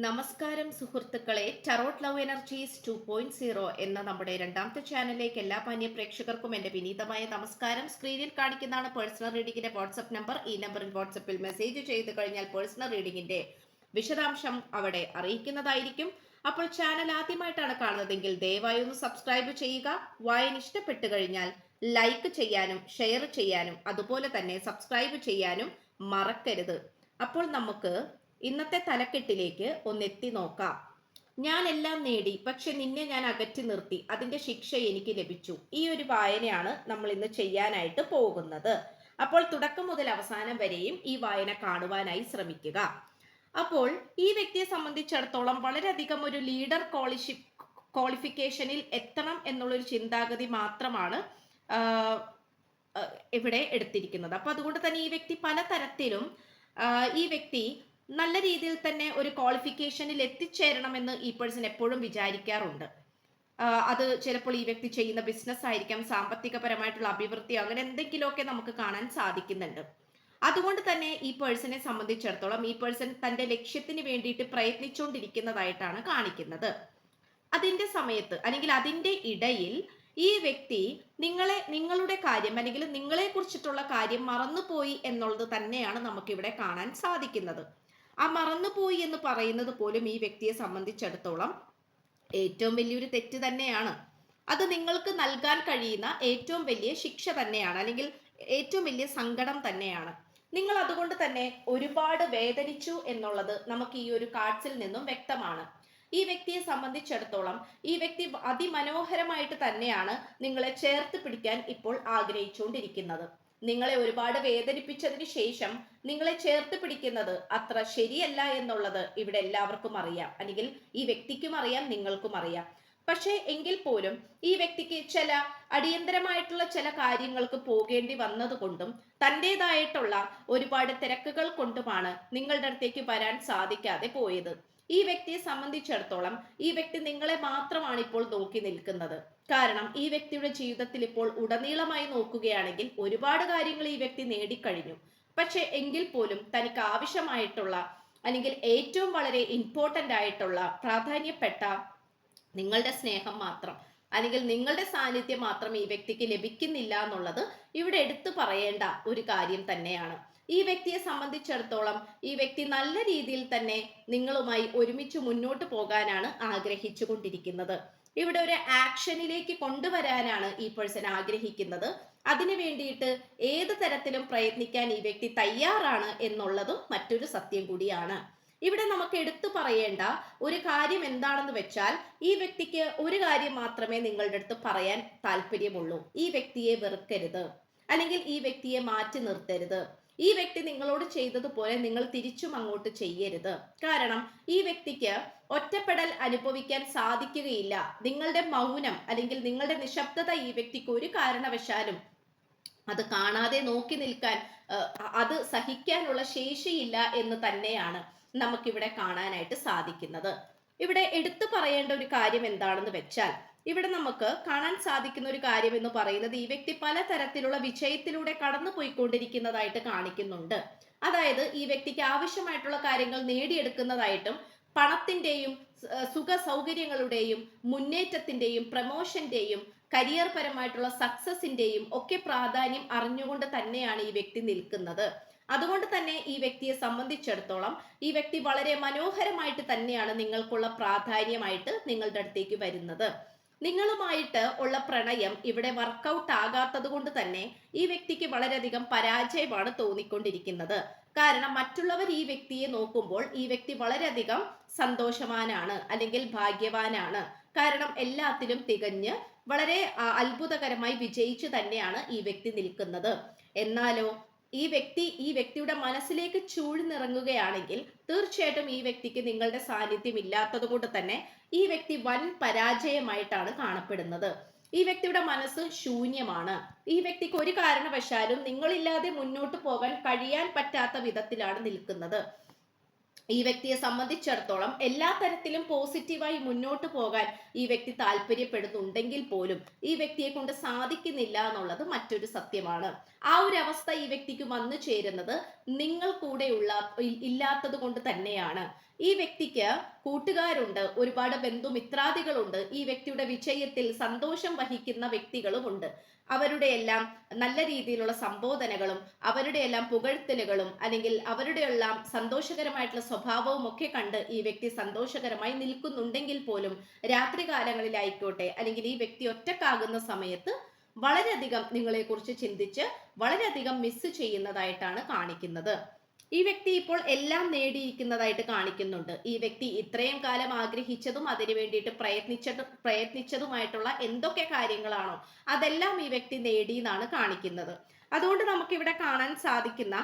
നമസ്കാരം സുഹൃത്തുക്കളെ, tarot love energies 2.0 എന്ന നമ്മുടെ രണ്ടാമത്തെ ചാനലിലേക്ക് എല്ലാ മാന്യ പ്രേക്ഷകർക്കും എന്റെ വിനീതമായ നമസ്കാരം. സ്ക്രീനിൽ കാണിക്കുന്നതാണ് പേഴ്സണൽ റീഡിംഗിന്റെ വാട്സ്ആപ്പ് നമ്പർ. ഈ നമ്പറിൽ വാട്സ്ആപ്പിൽ മെസ്സേജ് ചെയ്ത് കഴിഞ്ഞാൽ പേഴ്സണൽ റീഡിംഗിന്റെ വിശദാംശം അവിടെ അറിയിക്കുന്നതായിരിക്കും. അപ്പോൾ ചാനൽ ആദ്യമായിട്ടാണ് കാണുന്നതെങ്കിൽ ദയവായി ഒന്ന് സബ്സ്ക്രൈബ് ചെയ്യുക. വായന ഇഷ്ടപ്പെട്ടു കഴിഞ്ഞാൽ ലൈക്ക് ചെയ്യാനും ഷെയർ ചെയ്യാനും അതുപോലെ തന്നെ സബ്സ്ക്രൈബ് ചെയ്യാനും മറക്കരുത്. അപ്പോൾ നമുക്ക് ഇന്നത്തെ തലക്കെട്ടിലേക്ക് ഒന്നെത്തി നോക്കാം. ഞാൻ എല്ലാം നേടി, പക്ഷെ നിന്നെ ഞാൻ അകറ്റി നിർത്തി, അതിന്റെ ശിക്ഷ എനിക്ക് ലഭിച്ചു. ഈ ഒരു വായനയാണ് നമ്മൾ ഇന്ന് ചെയ്യാനായിട്ട് പോകുന്നത്. അപ്പോൾ തുടക്കം മുതൽ അവസാനം വരെയും ഈ വായന കാണുവാനായി ശ്രമിക്കുക. അപ്പോൾ ഈ വ്യക്തിയെ സംബന്ധിച്ചിടത്തോളം വളരെയധികം ഒരു ലീഡർ ക്വാളിഫിക്കേഷനിൽ എത്തണം എന്നുള്ളൊരു ചിന്താഗതി മാത്രമാണ് ഇവിടെ എടുത്തിരിക്കുന്നത്. അപ്പൊ അതുകൊണ്ട് തന്നെ ഈ വ്യക്തി പലതരത്തിലും ഈ വ്യക്തി നല്ല രീതിയിൽ തന്നെ ഒരു ക്വാളിഫിക്കേഷനിൽ എത്തിച്ചേരണമെന്ന് ഈ പേഴ്സൺ എപ്പോഴും വിചാരിക്കാറുണ്ട്. അത് ചിലപ്പോൾ ഈ വ്യക്തി ചെയ്യുന്ന ബിസിനസ് ആയിരിക്കാം, സാമ്പത്തികപരമായിട്ടുള്ള അഭിവൃദ്ധി, അങ്ങനെ എന്തെങ്കിലുമൊക്കെ നമുക്ക് കാണാൻ സാധിക്കുന്നുണ്ട്. അതുകൊണ്ട് തന്നെ ഈ പേഴ്സണെ സംബന്ധിച്ചിടത്തോളം ഈ പേഴ്സൺ തന്റെ ലക്ഷ്യത്തിന് വേണ്ടിയിട്ട് പ്രയത്നിച്ചുകൊണ്ടിരിക്കുന്നതായിട്ടാണ് കാണിക്കുന്നത്. അതിന്റെ സമയത്ത് അല്ലെങ്കിൽ അതിന്റെ ഇടയിൽ ഈ വ്യക്തി നിങ്ങളുടെ കാര്യം അല്ലെങ്കിൽ നിങ്ങളെ കുറിച്ചിട്ടുള്ള കാര്യം മറന്നുപോയി എന്നുള്ളത് തന്നെയാണ് നമുക്കിവിടെ കാണാൻ സാധിക്കുന്നത്. ആ മറന്നുപോയി എന്ന് പറയുന്നത് പോലും ഈ വ്യക്തിയെ സംബന്ധിച്ചിടത്തോളം ഏറ്റവും വലിയൊരു തെറ്റ് തന്നെയാണ്. അത് നിങ്ങൾക്ക് നൽകാൻ കഴിയുന്ന ഏറ്റവും വലിയ ശിക്ഷ തന്നെയാണ്, അല്ലെങ്കിൽ ഏറ്റവും വലിയ സങ്കടം തന്നെയാണ്. നിങ്ങൾ അതുകൊണ്ട് തന്നെ ഒരുപാട് വേദനിച്ചു എന്നുള്ളത് നമുക്ക് ഈ ഒരു കാർഡ്സിൽ നിന്നും വ്യക്തമാണ്. ഈ വ്യക്തിയെ സംബന്ധിച്ചിടത്തോളം ഈ വ്യക്തി അതിമനോഹരമായിട്ട് തന്നെയാണ് നിങ്ങളെ ചേർത്ത് പിടിക്കാൻ ഇപ്പോൾ ആഗ്രഹിച്ചുകൊണ്ടിരിക്കുന്നത്. നിങ്ങളെ ഒരുപാട് വേദനിപ്പിച്ചതിന് ശേഷം നിങ്ങളെ ചേർത്ത് പിടിക്കുന്നത് അത്ര ശരിയല്ല എന്നുള്ളത് ഇവിടെ എല്ലാവർക്കും അറിയാം, അല്ലെങ്കിൽ ഈ വ്യക്തിക്കും അറിയാം, നിങ്ങൾക്കും അറിയാം. പക്ഷേ എങ്കിൽ പോലും ഈ വ്യക്തിക്ക് ചില അടിയന്തരമായിട്ടുള്ള ചില കാര്യങ്ങൾക്ക് പോകേണ്ടി വന്നതുകൊണ്ടും തൻ്റെതായിട്ടുള്ള ഒരുപാട് തിരക്കുകൾ കൊണ്ടുമാണ് നിങ്ങളുടെ അടുത്തേക്ക് വരാൻ സാധിക്കാതെ പോയത്. ഈ വ്യക്തിയെ സംബന്ധിച്ചിടത്തോളം ഈ വ്യക്തി നിങ്ങളെ മാത്രമാണ് ഇപ്പോൾ നോക്കി നിൽക്കുന്നത്. കാരണം ഈ വ്യക്തിയുടെ ജീവിതത്തിൽ ഇപ്പോൾ ഉടനീളമായി നോക്കുകയാണെങ്കിൽ ഒരുപാട് കാര്യങ്ങൾ ഈ വ്യക്തി നേടിക്കഴിഞ്ഞു. പക്ഷെ എങ്കിൽ പോലും തനിക്ക് ആവശ്യമായിട്ടുള്ള അല്ലെങ്കിൽ ഏറ്റവും വളരെ ഇമ്പോർട്ടൻ്റ് ആയിട്ടുള്ള പ്രാധാന്യപ്പെട്ട നിങ്ങളുടെ സ്നേഹം മാത്രം അല്ലെങ്കിൽ നിങ്ങളുടെ സാന്നിധ്യം മാത്രം ഈ വ്യക്തിക്ക് ലഭിക്കുന്നില്ല എന്നുള്ളത് ഇവിടെ എടുത്തു പറയേണ്ട ഒരു കാര്യം തന്നെയാണ്. ഈ വ്യക്തിയെ സംബന്ധിച്ചിടത്തോളം ഈ വ്യക്തി നല്ല രീതിയിൽ തന്നെ നിങ്ങളുമായി ഒരുമിച്ച് മുന്നോട്ട് പോകാനാണ് ആഗ്രഹിച്ചു കൊണ്ടിരിക്കുന്നത്. ഇവിടെ ഒരു ആക്ഷനിലേക്ക് കൊണ്ടുവരാനാണ് ഈ പേഴ്സൺ ആഗ്രഹിക്കുന്നത്. അതിനു വേണ്ടിയിട്ട് ഏത് തരത്തിലും പ്രയത്നിക്കാൻ ഈ വ്യക്തി തയ്യാറാണ് എന്നുള്ളതും മറ്റൊരു സത്യം കൂടിയാണ്. ഇവിടെ നമുക്ക് എടുത്തു പറയേണ്ട ഒരു കാര്യം എന്താണെന്ന് വെച്ചാൽ ഈ വ്യക്തിക്ക് ഒരു കാര്യം മാത്രമേ നിങ്ങളുടെ അടുത്ത് പറയാൻ താല്പര്യമുള്ളൂ. ഈ വ്യക്തിയെ വെറുക്കരുത്, അല്ലെങ്കിൽ ഈ വ്യക്തിയെ മാറ്റി നിർത്തരുത്. ഈ വ്യക്തി നിങ്ങളോട് ചെയ്തതുപോലെ നിങ്ങൾ തിരിച്ചും അങ്ങോട്ട് ചെയ്യരുത്. കാരണം ഈ വ്യക്തിക്ക് ഒറ്റപ്പെടൽ അനുഭവിക്കാൻ സാധിക്കുകയില്ല. നിങ്ങളുടെ മൗനം അല്ലെങ്കിൽ നിങ്ങളുടെ നിശബ്ദത ഈ വ്യക്തിക്ക് ഒരു കാരണവശാലും അത് കാണാതെ നോക്കി നിൽക്കാൻ അത് സഹിക്കാനുള്ള ശേഷിയില്ല എന്ന് തന്നെയാണ് നമുക്കിവിടെ കാണാനായിട്ട് സാധിക്കുന്നത്. ഇവിടെ എടുത്തു പറയേണ്ട ഒരു കാര്യം എന്താണെന്ന് വെച്ചാൽ ഇവിടെ നമുക്ക് കാണാൻ സാധിക്കുന്ന ഒരു കാര്യം എന്ന് പറയുന്നത് ഈ വ്യക്തി പലതരത്തിലുള്ള വിജയത്തിലൂടെ കടന്നു പോയിക്കൊണ്ടിരിക്കുന്നതായിട്ട് കാണിക്കുന്നുണ്ട്. അതായത് ഈ വ്യക്തിക്ക് ആവശ്യമായിട്ടുള്ള കാര്യങ്ങൾ നേടിയെടുക്കുന്നതായിട്ടും പണത്തിന്റെയും സുഖ സൗകര്യങ്ങളുടെയും മുന്നേറ്റത്തിന്റെയും പ്രമോഷന്റെയും കരിയർ പരമായിട്ടുള്ള സക്സസിന്റെയും ഒക്കെ പ്രാധാന്യം അറിഞ്ഞുകൊണ്ട് തന്നെയാണ് ഈ വ്യക്തി നിൽക്കുന്നത്. അതുകൊണ്ട് തന്നെ ഈ വ്യക്തിയെ സംബന്ധിച്ചിടത്തോളം ഈ വ്യക്തി വളരെ മനോഹരമായിട്ട് തന്നെയാണ് നിങ്ങൾക്കുള്ള പ്രാധാന്യമായിട്ട് നിങ്ങളുടെ അടുത്തേക്ക് വരുന്നത്. നിങ്ങളുമായിട്ട് ഉള്ള പ്രണയം ഇവിടെ വർക്കൗട്ട് ആകാത്തത് കൊണ്ട് തന്നെ ഈ വ്യക്തിക്ക് വളരെയധികം പരാജയമാണ് തോന്നിക്കൊണ്ടിരിക്കുന്നത്. കാരണം മറ്റുള്ളവർ ഈ വ്യക്തിയെ നോക്കുമ്പോൾ ഈ വ്യക്തി വളരെയധികം സന്തോഷവാനാണ് അല്ലെങ്കിൽ ഭാഗ്യവാനാണ്. കാരണം എല്ലാത്തിലും തികഞ്ഞ് വളരെ അത്ഭുതകരമായി വിജയിച്ചു തന്നെയാണ് ഈ വ്യക്തി നിൽക്കുന്നത്. എന്നാലോ ഈ വ്യക്തിയുടെ മനസ്സിലേക്ക് ചൂഴ്ന്നിറങ്ങുകയാണെങ്കിൽ തീർച്ചയായിട്ടും ഈ വ്യക്തിക്ക് നിങ്ങളുടെ സാന്നിധ്യം ഇല്ലാത്തത് കൊണ്ട് തന്നെ ഈ വ്യക്തി വൻ പരാജയമായിട്ടാണ് കാണപ്പെടുന്നത്. ഈ വ്യക്തിയുടെ മനസ്സ് ശൂന്യമാണ്. ഈ വ്യക്തിക്ക് ഒരു കാരണവശാലും നിങ്ങളില്ലാതെ മുന്നോട്ട് പോകാൻ കഴിയാൻ പറ്റാത്ത വിധത്തിലാണ് നിൽക്കുന്നത്. ഈ വ്യക്തിയെ സംബന്ധിച്ചിടത്തോളം എല്ലാ തരത്തിലും പോസിറ്റീവായി മുന്നോട്ട് പോകാൻ ഈ വ്യക്തി താല്പര്യപ്പെടുന്നുണ്ടെങ്കിൽ പോലും ഈ വ്യക്തിയെ കൊണ്ട് സാധിക്കുന്നില്ല എന്നുള്ളത് മറ്റൊരു സത്യമാണ്. ആ ഒരു അവസ്ഥ ഈ വ്യക്തിക്ക് വന്നു ചേരുന്നത് നിങ്ങൾ കൂടെയുള്ള ഇല്ലാത്തത് കൊണ്ട് തന്നെയാണ്. ഈ വ്യക്തിക്ക് കൂട്ടുകാരുണ്ട്, ഒരുപാട് ബന്ധുമിത്രാദികളുണ്ട്, ഈ വ്യക്തിയുടെ വിജയത്തിൽ സന്തോഷം വഹിക്കുന്ന വ്യക്തികളുമുണ്ട്. അവരുടെ എല്ലാം നല്ല രീതിയിലുള്ള സംബോധനകളും അവരുടെ എല്ലാം പുകഴ്ത്തലുകളും അല്ലെങ്കിൽ അവരുടെ എല്ലാം സന്തോഷകരമായിട്ടുള്ള സ്വഭാവവും ഒക്കെ കണ്ട് ഈ വ്യക്തി സന്തോഷകരമായി നിൽക്കുന്നുണ്ടെങ്കിൽ പോലും രാത്രി കാലങ്ങളിലായിക്കോട്ടെ അല്ലെങ്കിൽ ഈ വ്യക്തി ഒറ്റക്കാകുന്ന സമയത്ത് വളരെയധികം നിങ്ങളെക്കുറിച്ച് ചിന്തിച്ച് വളരെയധികം മിസ് ചെയ്യുന്നതായിട്ടാണ് കാണിക്കുന്നത്. ഈ വ്യക്തി ഇപ്പോൾ എല്ലാം നേടിയിരിക്കുന്നതായിട്ട് കാണിക്കുന്നുണ്ട്. ഈ വ്യക്തി ഇത്രയും കാലം ആഗ്രഹിച്ചതും അതിനു വേണ്ടിയിട്ട് പ്രയത്നിച്ചതുമായിട്ടുള്ള എന്തൊക്കെ കാര്യങ്ങളാണോ അതെല്ലാം ഈ വ്യക്തി നേടി എന്നാണ് കാണിക്കുന്നത്. അതുകൊണ്ട് നമുക്കിവിടെ കാണാൻ സാധിക്കുന്ന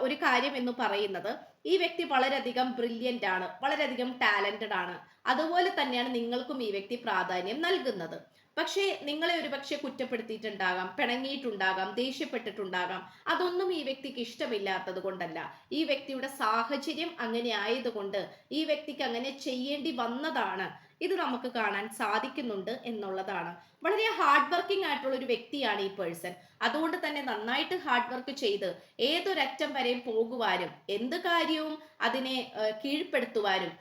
ഒരു കാര്യം എന്ന് പറയുന്നത് ഈ വ്യക്തി വളരെയധികം ബ്രില്യൻ്റ് ആണ്, വളരെയധികം ടാലന്റഡ് ആണ്. അതുപോലെ തന്നെയാണ് നിങ്ങൾക്കും ഈ വ്യക്തി പ്രാധാന്യം നൽകുന്നത്. പക്ഷേ നിങ്ങളെ ഒരുപക്ഷെ കുറ്റപ്പെടുത്തിയിട്ടുണ്ടാകാം, പിണങ്ങിയിട്ടുണ്ടാകാം, ദേഷ്യപ്പെട്ടിട്ടുണ്ടാകാം. അതൊന്നും ഈ വ്യക്തിക്ക് ഇഷ്ടമില്ലാത്തത് കൊണ്ടല്ല, ഈ വ്യക്തിയുടെ സാഹചര്യം അങ്ങനെ ആയതുകൊണ്ട് ഈ വ്യക്തിക്ക് അങ്ങനെ ചെയ്യേണ്ടി വന്നതാണ്. ഇത് നമുക്ക് കാണാൻ സാധിക്കുന്നുണ്ട് എന്നുള്ളതാണ്. വളരെ ഹാർഡ് വർക്കിംഗ് ആയിട്ടുള്ള ഒരു വ്യക്തിയാണ് ഈ പേഴ്സൺ. അതുകൊണ്ട് തന്നെ നന്നായിട്ട് ഹാർഡ് വർക്ക് ചെയ്ത് ഏതൊരറ്റം വരെയും പോകുവാനും എന്ത് കാര്യവും അതിനെ കീഴ്പ്പെടുത്തുവാനും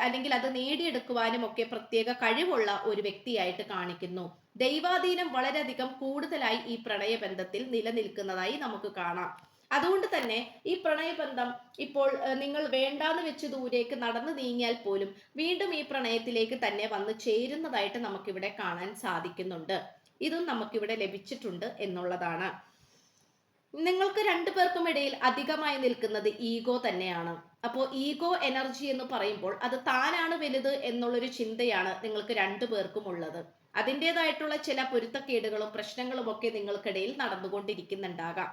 അല്ലെങ്കിൽ അത് നേടിയെടുക്കുവാനും ഒക്കെ പ്രത്യേക കഴിവുള്ള ഒരു വ്യക്തിയായിട്ട് കാണിക്കുന്നു. ദൈവാധീനം വളരെയധികം കൂടുതലായി ഈ പ്രണയബന്ധത്തിൽ നിലനിൽക്കുന്നതായി നമുക്ക് കാണാം. അതുകൊണ്ട് തന്നെ ഈ പ്രണയബന്ധം ഇപ്പോൾ നിങ്ങൾ വേണ്ടാന്ന് വെച്ച് ദൂരേക്ക് നടന്നു നീങ്ങിയാൽ പോലും വീണ്ടും ഈ പ്രണയത്തിലേക്ക് തന്നെ വന്ന് ചേരുന്നതായിട്ട് നമുക്കിവിടെ കാണാൻ സാധിക്കുന്നുണ്ട്. ഇതും നമുക്കിവിടെ ലഭിച്ചിട്ടുണ്ട് എന്നുള്ളതാണ്. നിങ്ങൾക്ക് രണ്ടുപേർക്കും ഇടയിൽ അധികമായി നിൽക്കുന്നത് ഈഗോ തന്നെയാണ്. അപ്പോൾ ഈഗോ എനർജി എന്ന് പറയുമ്പോൾ അത് താനാണ് വലുത് എന്നുള്ളൊരു ചിന്തയാണ് നിങ്ങൾക്ക് രണ്ടുപേർക്കും ഉള്ളത്. അതിൻ്റെതായിട്ടുള്ള ചില പൊരുത്തക്കേടുകളും പ്രശ്നങ്ങളും ഒക്കെ നിങ്ങൾക്കിടയിൽ നടന്നുകൊണ്ടിരിക്കുന്നുണ്ടാകാം.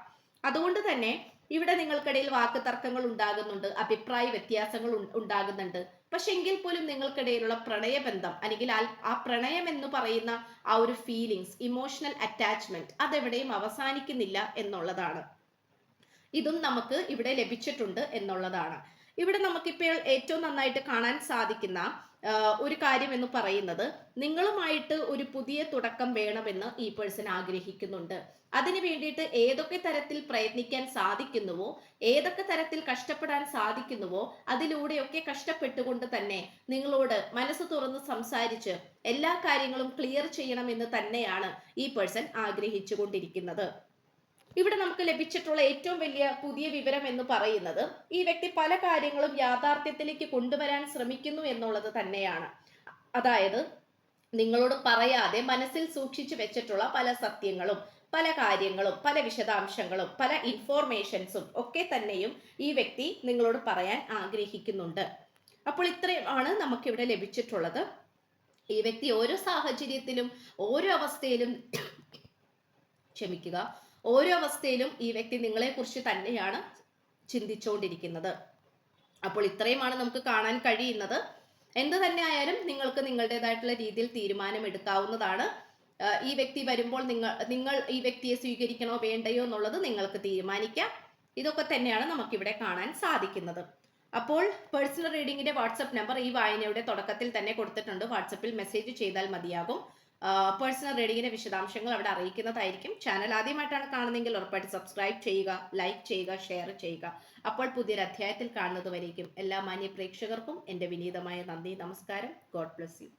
അതുകൊണ്ട് തന്നെ ഇവിടെ നിങ്ങൾക്കിടയിൽ വാക്ക് തർക്കങ്ങൾ ഉണ്ടാകുന്നുണ്ട്, അഭിപ്രായ വ്യത്യാസങ്ങൾ ഉണ്ടാകുന്നുണ്ട്. പക്ഷെ എങ്കിൽ പോലും നിങ്ങൾക്കിടയിലുള്ള പ്രണയബന്ധം അല്ലെങ്കിൽ ആ പ്രണയം എന്ന് പറയുന്ന ആ ഒരു ഫീലിങ്സ്, ഇമോഷണൽ അറ്റാച്ച്മെന്റ് അതെവിടെയും അവസാനിക്കുന്നില്ല എന്നുള്ളതാണ്. ഇതും നമുക്ക് ഇവിടെ ലഭിച്ചിട്ടുണ്ട് എന്നുള്ളതാണ്. ഇവിടെ നമുക്കിപ്പോൾ ഏറ്റവും നന്നായിട്ട് കാണാൻ സാധിക്കുന്ന ഒരു കാര്യം എന്ന് പറയുന്നത് നിങ്ങളുമായിട്ട് ഒരു പുതിയ തുടക്കം വേണമെന്ന് ഈ പേഴ്സൺ ആഗ്രഹിക്കുന്നുണ്ട്. അതിനു വേണ്ടിയിട്ട് ഏതൊക്കെ തരത്തിൽ പ്രയത്നിക്കാൻ സാധിക്കുന്നുവോ, ഏതൊക്കെ തരത്തിൽ കഷ്ടപ്പെടാൻ സാധിക്കുന്നുവോ അതിലൂടെയൊക്കെ കഷ്ടപ്പെട്ടുകൊണ്ട് തന്നെ നിങ്ങളോട് മനസ്സ് തുറന്ന് സംസാരിച്ച് എല്ലാ കാര്യങ്ങളും ക്ലിയർ ചെയ്യണമെന്ന് തന്നെയാണ് ഈ പേഴ്സൺ ആഗ്രഹിച്ചു കൊണ്ടിരിക്കുന്നത്. ഇവിടെ നമുക്ക് ലഭിച്ചിട്ടുള്ള ഏറ്റവും വലിയ പുതിയ വിവരം എന്ന് പറയുന്നത് ഈ വ്യക്തി പല കാര്യങ്ങളും യാഥാർത്ഥ്യത്തിലേക്ക് കൊണ്ടുവരാൻ ശ്രമിക്കുന്നു എന്നുള്ളത് തന്നെയാണ്. അതായത് നിങ്ങളോട് പറയാതെ മനസ്സിൽ സൂക്ഷിച്ചു വെച്ചിട്ടുള്ള പല സത്യങ്ങളും പല കാര്യങ്ങളും പല വിശദാംശങ്ങളും പല ഇൻഫോർമേഷൻസും ഒക്കെ തന്നെയും ഈ വ്യക്തി നിങ്ങളോട് പറയാൻ ആഗ്രഹിക്കുന്നുണ്ട്. അപ്പോൾ ഇത്രയുമാണ് നമുക്കിവിടെ ലഭിച്ചിട്ടുള്ളത്. ഈ വ്യക്തി ഓരോ സാഹചര്യത്തിലും ഓരോ അവസ്ഥയിലും ക്ഷമിക്കുക ഓരോ അവസ്ഥയിലും ഈ വ്യക്തി നിങ്ങളെക്കുറിച്ച് തന്നെയാണ് ചിന്തിച്ചുകൊണ്ടിരിക്കുന്നത്. അപ്പോൾ ഇത്രയുമാണ് നമുക്ക് കാണാൻ കഴിയുന്നത്. എന്ത് തന്നെ ആയാലും നിങ്ങൾക്ക് നിങ്ങളുടേതായിട്ടുള്ള രീതിയിൽ തീരുമാനം എടുക്കാവുന്നതാണ്. ഈ വ്യക്തി വരുമ്പോൾ നിങ്ങൾ ഈ വ്യക്തിയെ സ്വീകരിക്കണോ വേണ്ടയോ എന്നുള്ളത് നിങ്ങൾക്ക് തീരുമാനിക്കാം. ഇതൊക്കെ തന്നെയാണ് നമുക്കിവിടെ കാണാൻ സാധിക്കുന്നത്. അപ്പോൾ പേഴ്സണൽ റീഡിങ്ങിന്റെ വാട്സപ്പ് നമ്പർ ഈ വായനയുടെ തുടക്കത്തിൽ തന്നെ കൊടുത്തിട്ടുണ്ട്. വാട്സപ്പിൽ മെസ്സേജ് ചെയ്താൽ മതിയാകും. പേഴ്സണൽ റീഡിങ്ങിന്റെ വിശദാംശങ്ങൾ അവിടെ അറിയിക്കുന്നതായിരിക്കും. ചാനൽ ആദ്യമായിട്ടാണ് കാണുന്നതെങ്കിൽ ഉറപ്പായിട്ട് സബ്സ്ക്രൈബ് ചെയ്യുക, ലൈക്ക് ചെയ്യുക, ഷെയർ ചെയ്യുക. അപ്പോൾ പുതിയൊരു അധ്യായത്തിൽ കാണുന്നത് വരേക്കും എല്ലാ മാന്യ പ്രേക്ഷകർക്കും എൻ്റെ വിനീതമായ നന്ദി, നമസ്കാരം. God bless you.